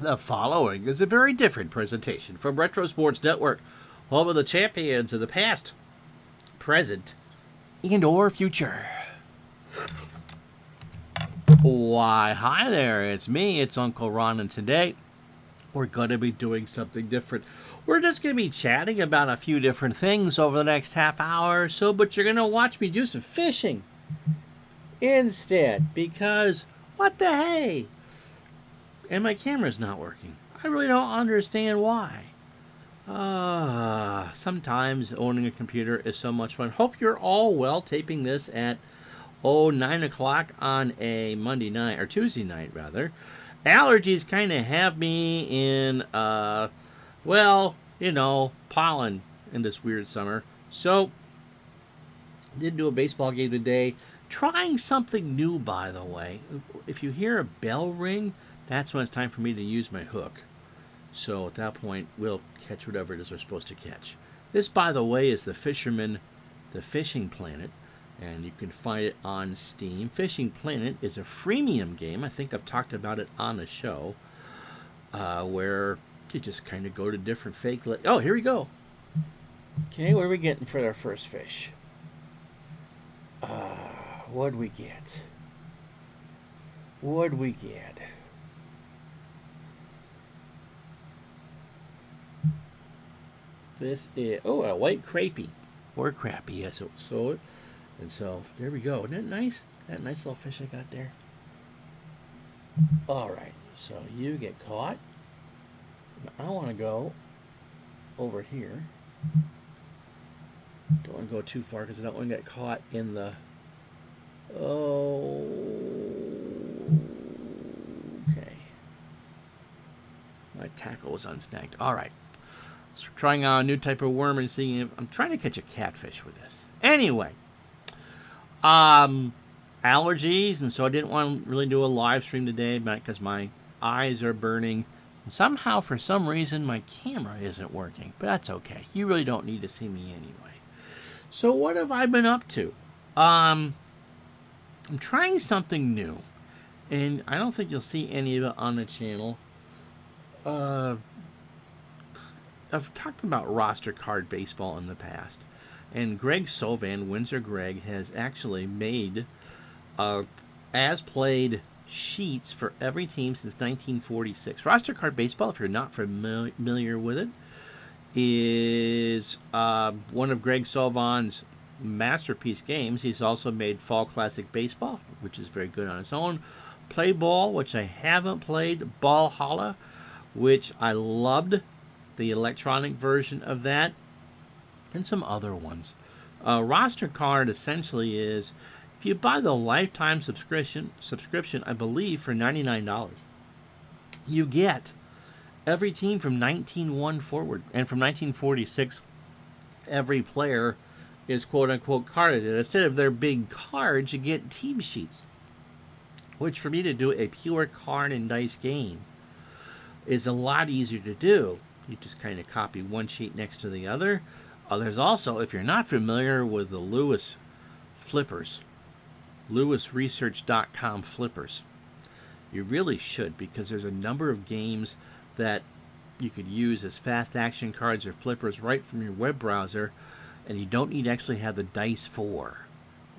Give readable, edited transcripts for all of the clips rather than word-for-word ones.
The following is a very different presentation from Retro Sports Network, home of the champions of the past, present, and/or future. Why, hi there, it's me, it's Uncle Ron, and today we're going to be doing something different. We're just going to be chatting about a few different things over the next half hour or so, but you're going to watch me do some fishing instead, because what the hey? And my camera's not working. I really don't understand why. Sometimes owning a computer is so much fun. Hope you're all well. Taping this at 9 o'clock on a Monday night, or Tuesday night rather. Allergies kind of have me in, pollen in this weird summer. So, did do a baseball game today. Trying something new, by the way. If you hear a bell ring, that's when it's time for me to use my hook. So at that point, we'll catch whatever it is we're supposed to catch. This, by the way, is The Fisherman, The Fishing Planet, and you can find it on Steam. Fishing Planet is a freemium game. I think I've talked about it on the show, where you just kind of go to different fake... Oh, here we go. Okay, what are we getting for our first fish? What'd we get? This is, a white crappie. Or crappie, yes. So there we go. Isn't that nice? That nice little fish I got there. Alright, so you get caught. I want to go over here. Don't want to go too far because I don't want to get caught in the... Oh... Okay. My tackle was unsnagged. Alright. So trying out a new type of worm and seeing if I'm trying to catch a catfish with this. Anyway, allergies, and so I didn't want to really do a live stream today because my eyes are burning. And somehow, for some reason, my camera isn't working. But that's okay. You really don't need to see me anyway. So what have I been up to? I'm trying something new, and I don't think you'll see any of it on the channel. I've talked about roster card baseball in the past, and Greg Sovan, Windsor Greg, has actually made as played sheets for every team since 1946. Roster card baseball, if you're not familiar with it, is one of Greg Sovan's masterpiece games. He's also made Fall Classic Baseball, which is very good on its own. Play Ball, which I haven't played. Ball Holla, which I loved. The electronic version of that, and some other ones. Roster card essentially is, if you buy the lifetime subscription, I believe, for $99, you get every team from 1901 forward, and from 1946, every player is quote-unquote carded. And instead of their big cards, you get team sheets, which for me to do a pure card and dice game is a lot easier to do. You just kind of copy one sheet next to the other. There's also, if you're not familiar with the Lewis flippers, LewisResearch.com flippers, you really should, because there's a number of games that you could use as fast action cards or flippers right from your web browser, and you don't need to actually have the dice for.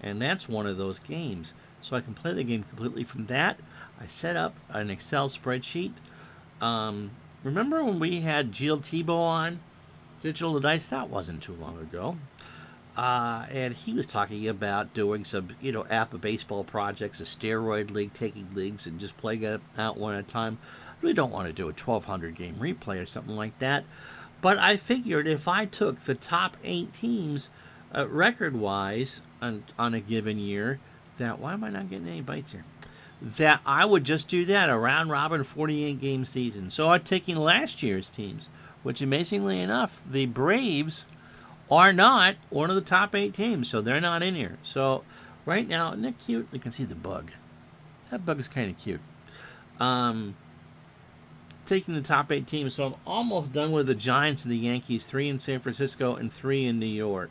And that's one of those games. So I can play the game completely from that. I set up an Excel spreadsheet. Remember when we had Jill Tebow on Digital to Dice? That wasn't too long ago. And he was talking about doing some, APA baseball projects, a steroid league, taking leagues and just playing it out one at a time. I really don't want to do a 1,200 game replay or something like that. But I figured if I took the top 8 teams record-wise on a given year, why am I not getting any bites here? That I would just do that, a round-robin 48-game season. So I'm taking last year's teams, which amazingly enough, the Braves are not one of the top 8 teams, so they're not in here. So right now, isn't that cute? You can see the bug. That bug is kind of cute. Taking the top 8 teams, so I'm almost done with the Giants and the Yankees, 3 in San Francisco and 3 in New York.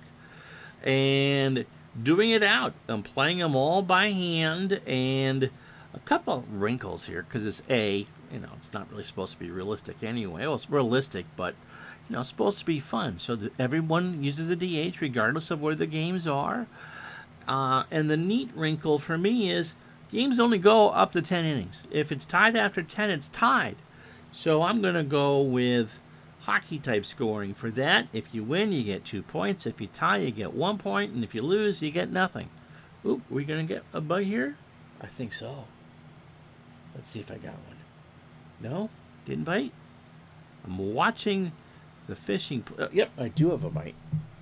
And doing it out. I'm playing them all by hand, and a couple of wrinkles here, because it's It's not really supposed to be realistic anyway. Well, it's realistic, but it's supposed to be fun. So that everyone uses a DH regardless of where the games are. And the neat wrinkle for me is games only go up to 10 innings. If it's tied after 10, it's tied. So I'm going to go with hockey type scoring for that. If you win, you get 2 points. If you tie, you get 1 point. And if you lose, you get nothing. Oop, are we going to get a bug here? I think so. Let's see if I got one. No? Didn't bite? I'm watching the fishing. Yep, I do have a bite.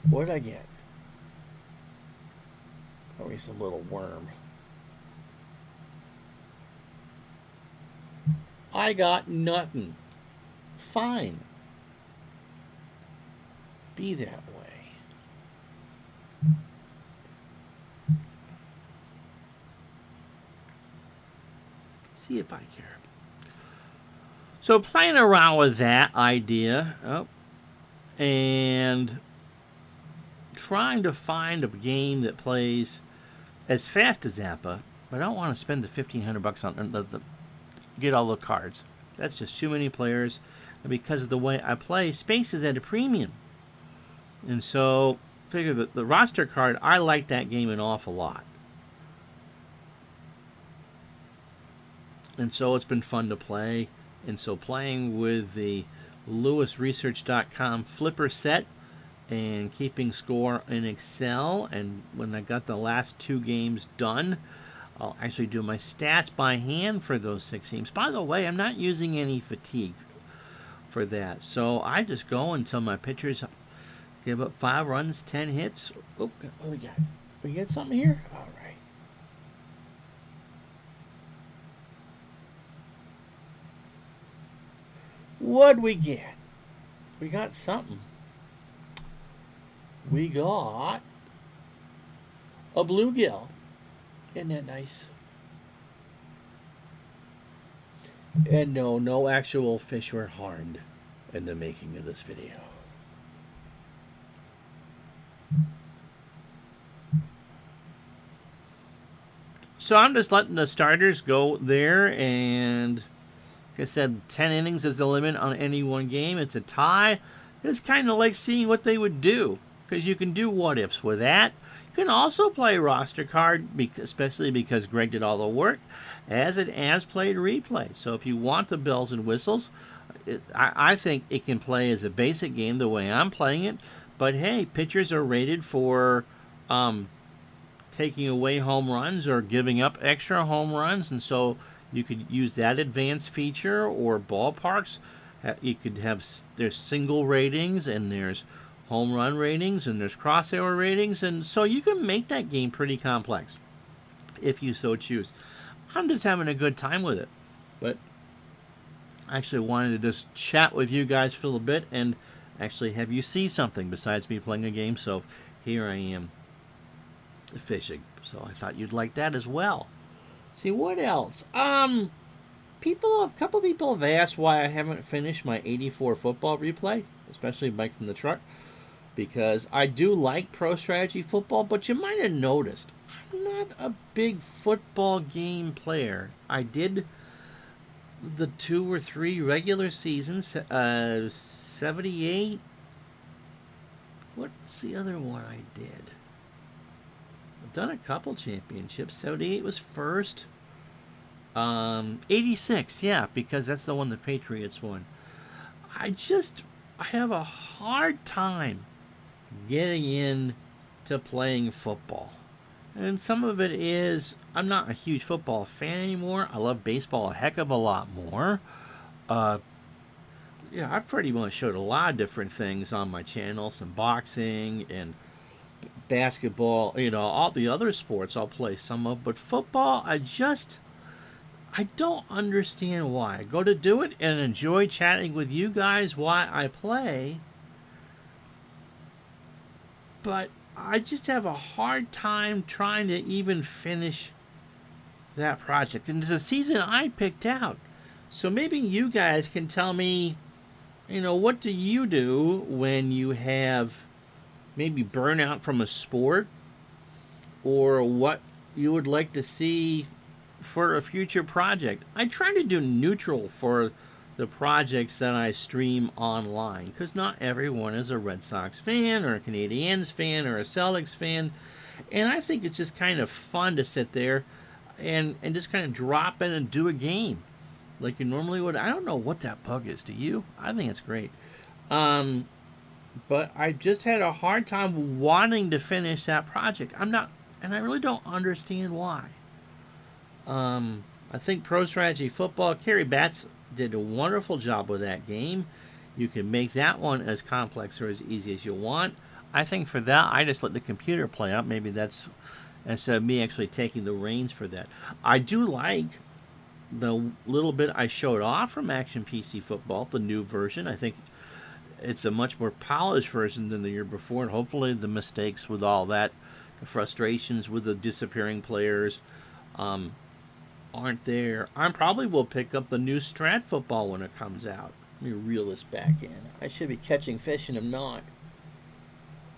What did I get? Probably some little worm. I got nothing. Fine. Be that way. See if I care. So playing around with that idea, and trying to find a game that plays as fast as Zappa, but I don't want to spend the $1,500 on the get all the cards. That's just too many players, and because of the way I play, space is at a premium. And so, figure that the roster card, I like that game an awful lot. And so it's been fun to play. And so playing with the LewisResearch.com flipper set and keeping score in Excel, and when I got the last 2 games done, I'll actually do my stats by hand for those 6 games. By the way, I'm not using any fatigue for that. So I just go until my pitchers give up 5 runs, 10 hits. Oh, what we got? We get something here? All right. What'd we get? We got something. We got a bluegill. Isn't that nice? And no actual fish were harmed in the making of this video. So I'm just letting the starters go there, and like I said, 10 innings is the limit on any one game. It's a tie. It's kind of like seeing what they would do, because you can do what-ifs with that. You can also play roster card, especially because Greg did all the work, as an as-played replay. So if you want the bells and whistles, I think it can play as a basic game the way I'm playing it. But hey, pitchers are rated for taking away home runs or giving up extra home runs, and so you could use that advanced feature. Or ballparks, you could have, there's single ratings and there's home run ratings and there's crossover ratings, and so you can make that game pretty complex if you so choose. I'm just having a good time with it, but I actually wanted to just chat with you guys for a little bit and actually have you see something besides me playing a game. So here I am fishing, so I thought you'd like that as well. See, what else? A couple people have asked why I haven't finished my 84 football replay, especially Mike from the Truck, because I do like Pro Strategy Football, but you might have noticed I'm not a big football game player. I did the 2 or 3 regular seasons, 78. What's the other one I did? I've done a couple championships. 78 was first. 86, yeah, because that's the one the Patriots won. I have a hard time getting in to playing football. And some of it is I'm not a huge football fan anymore. I love baseball a heck of a lot more. I've pretty much showed a lot of different things on my channel. Some boxing and basketball, all the other sports I'll play some of. But football, I don't understand why. I go to do it and enjoy chatting with you guys while I play, but I just have a hard time trying to even finish that project. And it's a season I picked out. So maybe you guys can tell me, what do you do when you have maybe burnout from a sport, or what you would like to see for a future project. I try to do neutral for the projects that I stream online because not everyone is a Red Sox fan or a Canadiens fan or a Celtics fan. And I think it's just kind of fun to sit there and just kind of drop in and do a game like you normally would. I don't know what that bug is. Do you? I think it's great. Um, but I just had a hard time wanting to finish that project. I'm not, and I really don't understand why. I think Pro Strategy Football, Kerry Batts did a wonderful job with that game. You can make that one as complex or as easy as you want. I think for that, I just let the computer play out. Maybe that's instead of me actually taking the reins for that. I do like the little bit I showed off from Action PC Football, the new version. I think it's a much more polished version than the year before, and hopefully the mistakes with all that, the frustrations with the disappearing players, aren't there. I probably will pick up the new Strat Football when it comes out. Let me reel this back in. I should be catching fish and I'm not.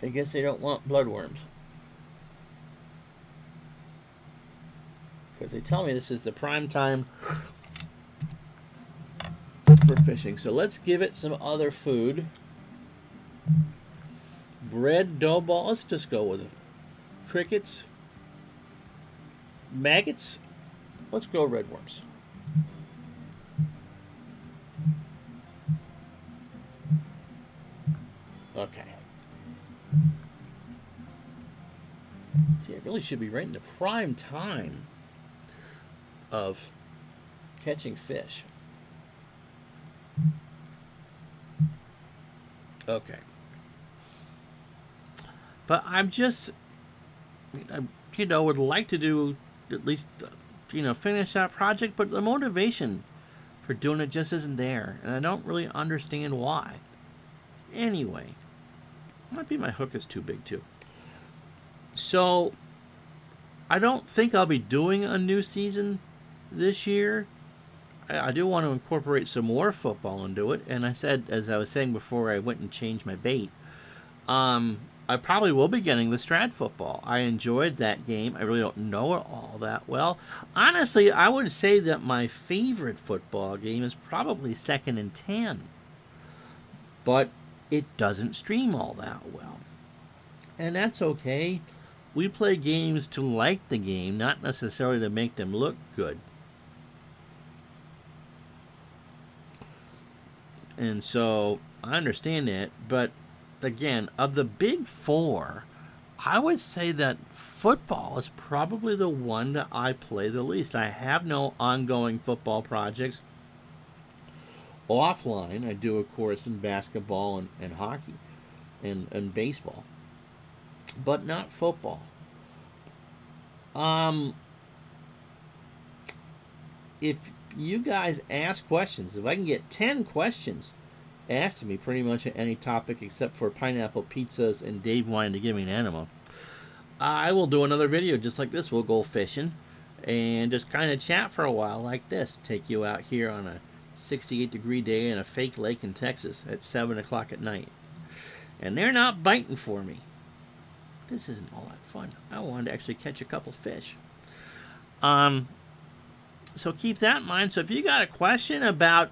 I guess they don't want bloodworms. Because they tell me this is the prime time for fishing. So let's give it some other food. Bread, dough ball. Let's just go with it. Crickets. Maggots. Let's go redworms. Okay. See, I really should be right in the prime time of catching fish. Okay. But I'm just, would like to do at least, finish that project, but the motivation for doing it just isn't there, and I don't really understand why. Anyway, might be my hook is too big too. So, I don't think I'll be doing a new season this year. I do want to incorporate some more football into it, and I said, as I was saying before I went and changed my bait, I probably will be getting the Strat Football. I enjoyed that game. I really don't know it all that well. Honestly, I would say that my favorite football game is probably 2nd and 10. But it doesn't stream all that well. And that's okay. We play games to like the game, not necessarily to make them look good. And so I understand that, but again, of the big four, I would say that football is probably the one that I play the least. I have no ongoing football projects. Offline, I do, of course, in basketball and hockey and baseball, but not football. If you guys ask questions, if I can get 10 questions asked me pretty much at any topic except for pineapple pizzas and Dave wanting to give me an enema, I will do another video just like this. We'll go fishing and just kind of chat for a while like this. Take you out here on a 68-degree day in a fake lake in Texas at 7 o'clock at night. And they're not biting for me. This isn't all that fun. I wanted to actually catch a couple fish. So keep that in mind. So if you got a question about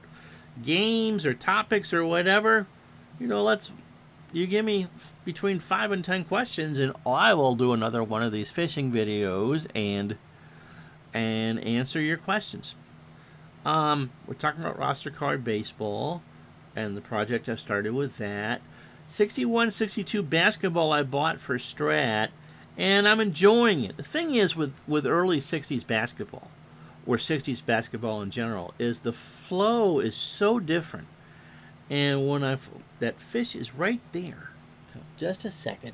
games or topics or whatever, you give me between 5 and 10 questions and I will do another one of these fishing videos and answer your questions. We're talking about roster card baseball and the project I started with that. 61-62 basketball I bought for Strat, and I'm enjoying it. The thing is with early 60s basketball, or 60s basketball in general, is the flow is so different. And when that fish is right there. Just a second.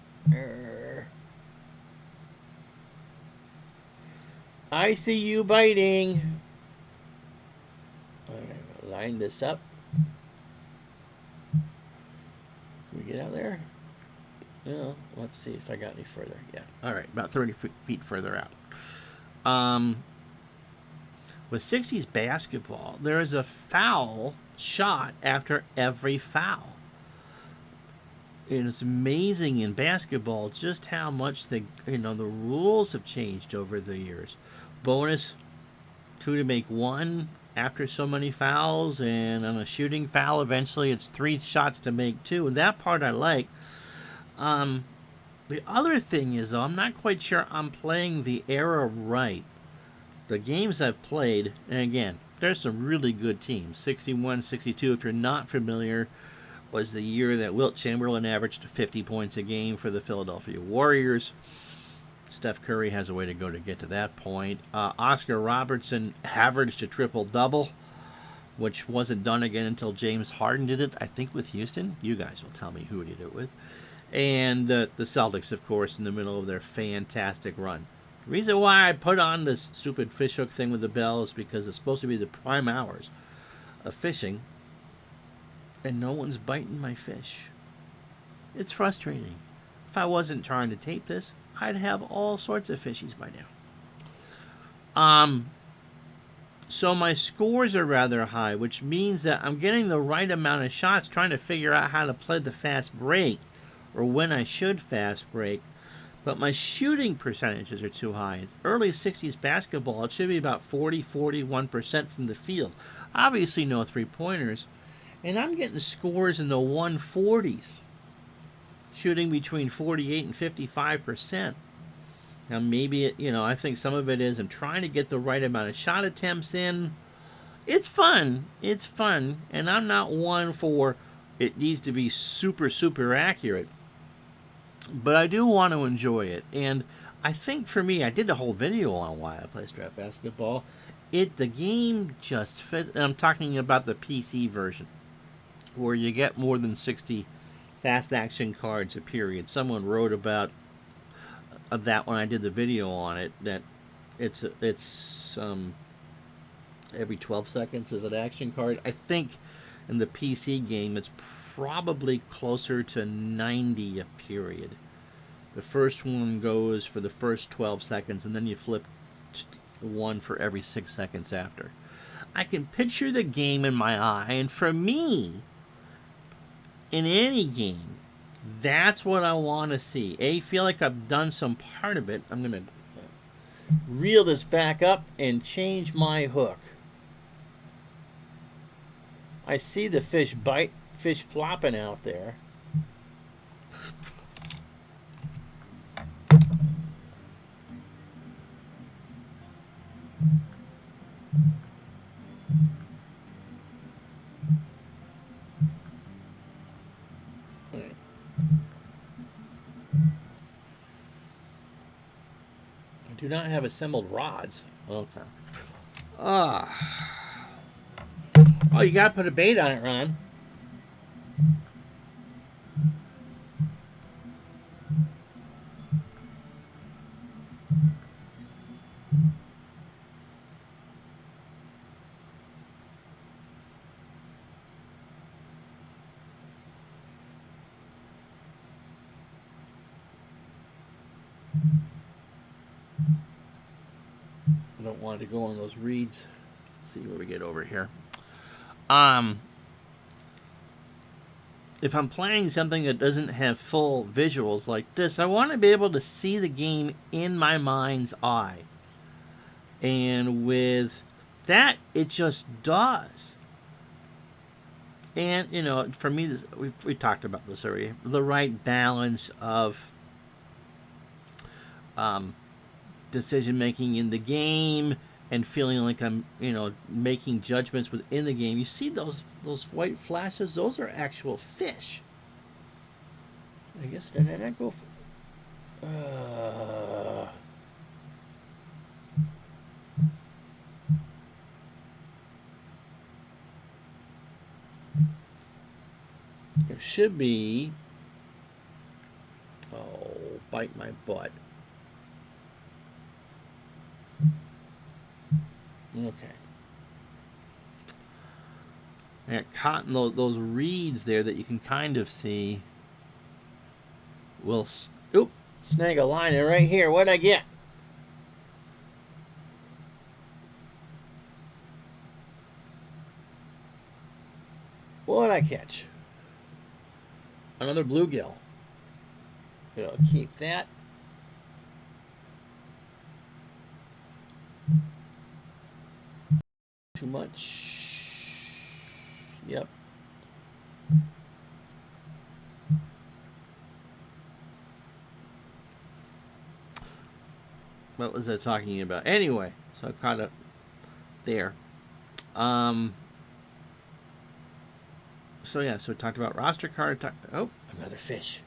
I see you biting. Line this up. Can we get out there? No. Let's see if I got any further. Yeah. All right. About 30 feet further out. With 60s basketball, there is a foul shot after every foul. And it's amazing in basketball just how much the rules have changed over the years. Bonus 2 to make 1 after so many fouls, and on a shooting foul, eventually it's 3 shots to make 2. And that part I like. The other thing is, though, I'm not quite sure I'm playing the era right. The games I've played, and again, there's some really good teams. 61, 62, if you're not familiar, was the year that Wilt Chamberlain averaged 50 points a game for the Philadelphia Warriors. Steph Curry has a way to go to get to that point. Oscar Robertson averaged a triple-double, which wasn't done again until James Harden did it, I think with Houston. You guys will tell me who he did it with. And the Celtics, of course, in the middle of their fantastic run. The reason why I put on this stupid fishhook thing with the bell is because it's supposed to be the prime hours of fishing, and no one's biting my fish. It's frustrating. If I wasn't trying to tape this, I'd have all sorts of fishies by now. So my scores are rather high, which means that I'm getting the right amount of shots, trying to figure out how to play the fast break, or when I should fast break. But my shooting percentages are too high. Early 60s basketball, it should be about 41% from the field. Obviously no three-pointers. And I'm getting scores in the 140s, shooting between 48 and 55%. Now maybe, I think some of it is I'm trying to get the right amount of shot attempts in. It's fun. It's fun. And I'm not one for it needs to be super, super accurate. But I do want to enjoy it. And I think for me, I did a whole video on why I play strap basketball. The game just fits. I'm talking about the PC version, where you get more than 60 fast action cards a period. Someone wrote about that when I did the video on it, that it's every 12 seconds is an action card. I think in the PC game it's probably closer to 90 a period. The first one goes for the first 12 seconds, and then you flip one for every 6 seconds after. I can picture the game in my eye, and for me, in any game, that's what I want to see. Feel like I've done some part of it. I'm going to reel this back up and change my hook. I see the fish flopping out there. Do not have assembled rods. Okay. Oh, you gotta put a bait on it, Ron. I don't want to go on those reeds. Let's see what we get over here. If I'm playing something that doesn't have full visuals like this, I want to be able to see the game in my mind's eye. And with that, it just does. And, for me, we talked about this already. The right balance of decision-making in the game and feeling like I'm, making judgments within the game. You see those white flashes? Those are actual fish. I guess, did I not go? There should be. Oh, bite my butt. Okay. I got caught in those reeds there that you can kind of see. We'll snag a liner right here. What'd I get? What'd I catch? Another bluegill. Keep that. Too much. Yep. What was I talking about? Anyway, so kind of there. So yeah, so we talked about roster card. Oh, another fish.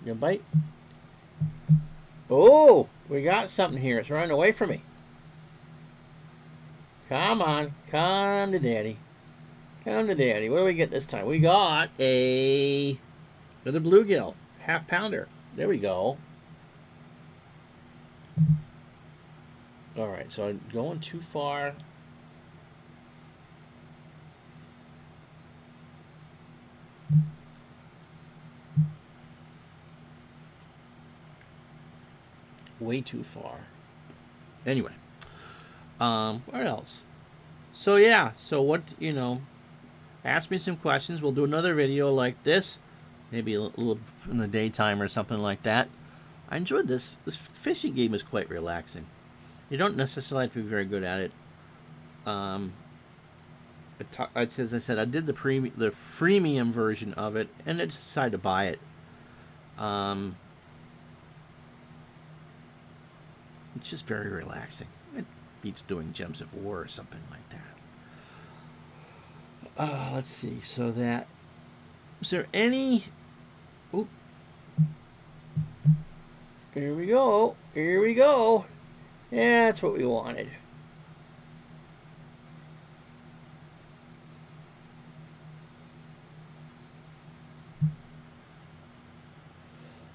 You gonna bite? Oh, we got something here. It's running away from me. Come on, come to daddy. Come to daddy. What do we get this time? We got another bluegill, half pounder. There we go. All right, so I'm going too far. Way too far. Anyway, what else? So yeah, so what, ask me some questions. We'll do another video like this, maybe a little in the daytime or something like that. I enjoyed this. This fishing game is quite relaxing. You don't necessarily have to be very good at it. As I said, I did the freemium version of it, and I just decided to buy it. It's just very relaxing. It beats doing Gems of War or something like that. Let's see. So that... Is there any... Oop. Here we go. Here we go. Yeah, that's what we wanted.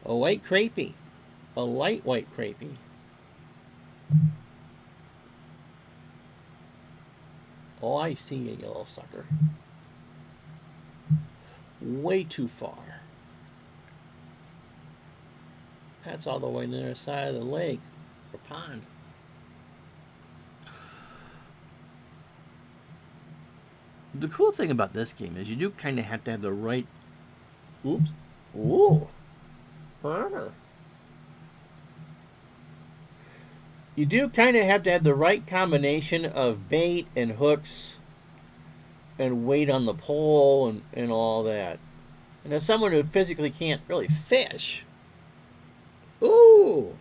A white crapie. A light white crapie. Oh, I see you little sucker. Way too far. That's all the way to the other side of the lake or pond. The cool thing about this game is you do kind of have to have the right... Oops. Ooh. You do kind of have to have the right combination of bait and hooks and weight on the pole and all that. And as someone who physically can't really fish... Ooh!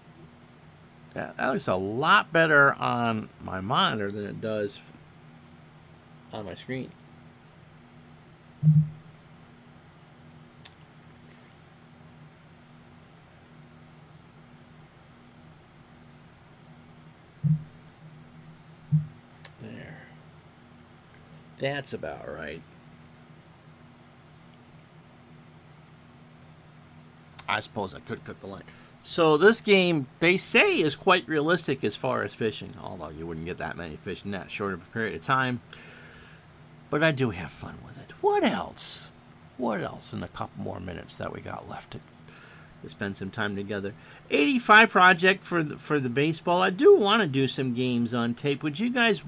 Yeah, that looks a lot better on my monitor than it does on my screen. There. That's about right. I suppose I could cut the line. So this game, they say, is quite realistic as far as fishing, although you wouldn't get that many fish in that short of a period of time. But I do have fun with it. What else? What else in the couple more minutes that we got left to spend some time together? 85 project for the baseball. I do want to do some games on tape. Would you guys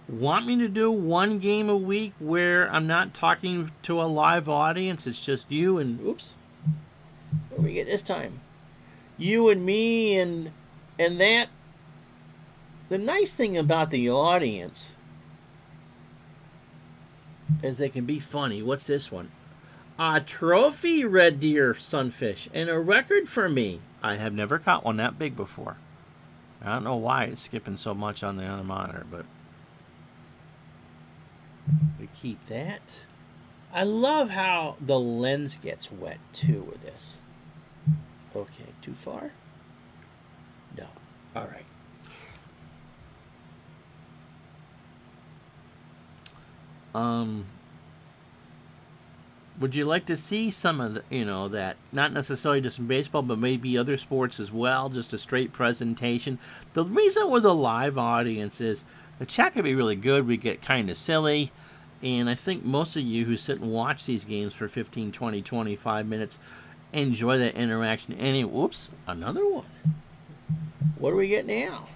want me to do one game a week where I'm not talking to a live audience? It's just you and... Oops. What do we get this time? You and me and that. The nice thing about the audience is they can be funny. What's this one? A trophy red deer sunfish and a record for me. I have never caught one that big before. I don't know why it's skipping so much on the other monitor, but we keep that. I love how the lens gets wet too with this. Okay, too far? No. All right. Would you like to see some of the, that, not necessarily just in baseball, but maybe other sports as well, just a straight presentation? The reason with a live audience is the chat can be really good. We get kind of silly. And I think most of you who sit and watch these games for 15, 20, 25 minutes enjoy that interaction. Whoops, another one. What do we get now?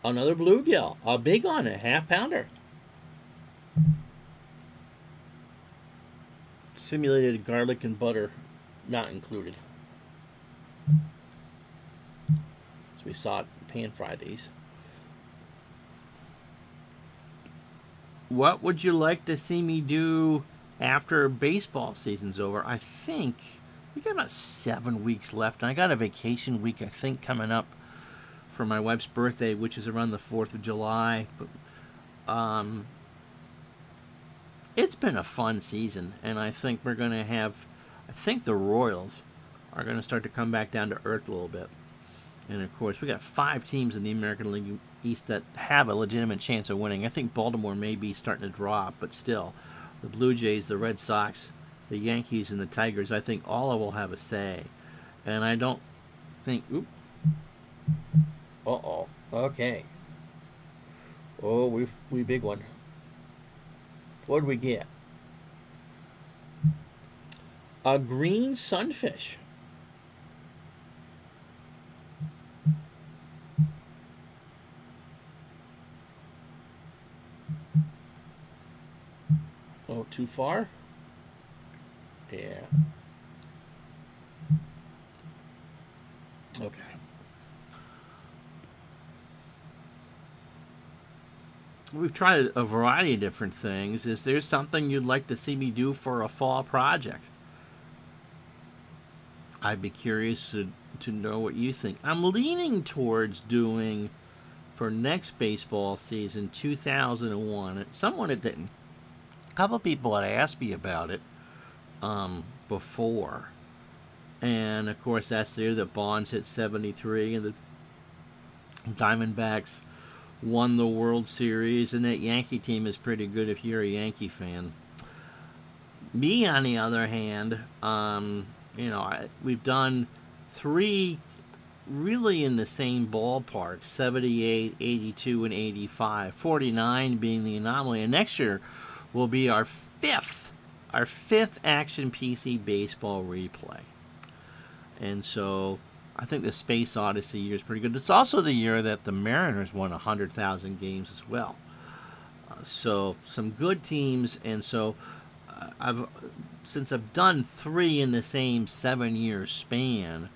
Another bluegill, a big one, a half pounder. Simulated garlic and butter not included. So we saw it pan fry these. What would you like to see me do after baseball season's over? I think we got about 7 weeks left. And I got a vacation week, I think, coming up for my wife's birthday, which is around the 4th of July. But it's been a fun season, and I think we're going to have, I think the Royals are going to start to come back down to earth a little bit. And, of course, we got 5 teams in the American League East that have a legitimate chance of winning. I think Baltimore may be starting to drop, but still, the Blue Jays, the Red Sox, the Yankees, and the Tigers, I think all will have a say. And I don't think... Uh-oh. Okay. Oh, we big one. What did we get? A green sunfish. Oh, too far? Yeah. Okay. We've tried a variety of different things. Is there something you'd like to see me do for a fall project? I'd be curious to know what you think. I'm leaning towards doing, for next baseball season, 2001. Someone had didn't. A couple people had asked me about it before. And, of course, that's the year that Bonds hit 73 and the Diamondbacks won the World Series, and that Yankee team is pretty good if you're a Yankee fan. Me, on the other hand, we've done 3 really in the same ballpark, 78, 82, and 85, 49 being the anomaly. And next year will be our fifth Action PC baseball replay. And so I think the Space Odyssey year is pretty good. It's also the year that the Mariners won 100,000 games as well. So some good teams, and so since I've done 3 in the same 7-year span,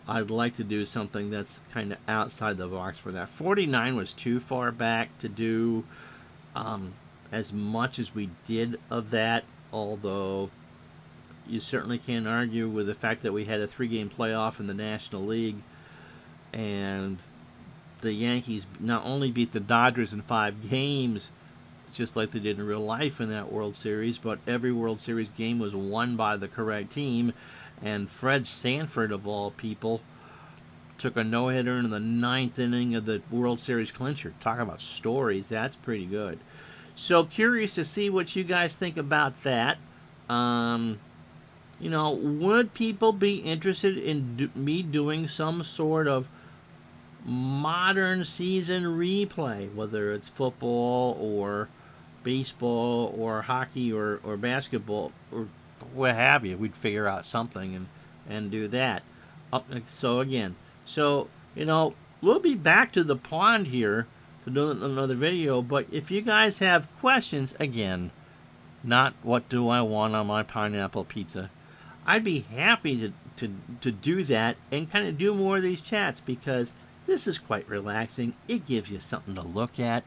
I'd like to do something that's kind of outside the box for that. 49 was too far back to do as much as we did of that, although you certainly can't argue with the fact that we had a 3-game playoff in the National League, and the Yankees not only beat the Dodgers in 5 games, just like they did in real life in that World Series, but every World Series game was won by the correct team, and Fred Sanford, of all people, took a no-hitter in the 9th inning of the World Series clincher. Talk about stories, that's pretty good. So curious to see what you guys think about that. Would people be interested in me doing some sort of modern season replay, whether it's football or baseball or hockey or basketball or what have you? We'd figure out something and do that. We'll be back to the pond here to do another video, but if you guys have questions, again, not what do I want on my pineapple pizza, I'd be happy to do that and kind of do more of these chats, because this is quite relaxing. It gives you something to look at,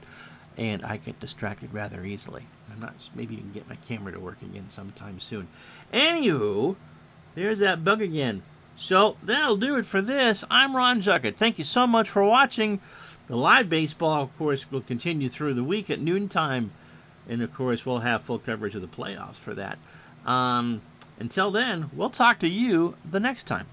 and I get distracted rather easily. Maybe you can get my camera to work again sometime soon. Anywho, there's that bug again. So that'll do it for this. I'm Ron Juckett. Thank you so much for watching. The live baseball, of course, will continue through the week at noontime. And, of course, we'll have full coverage of the playoffs for that. Until then, we'll talk to you the next time.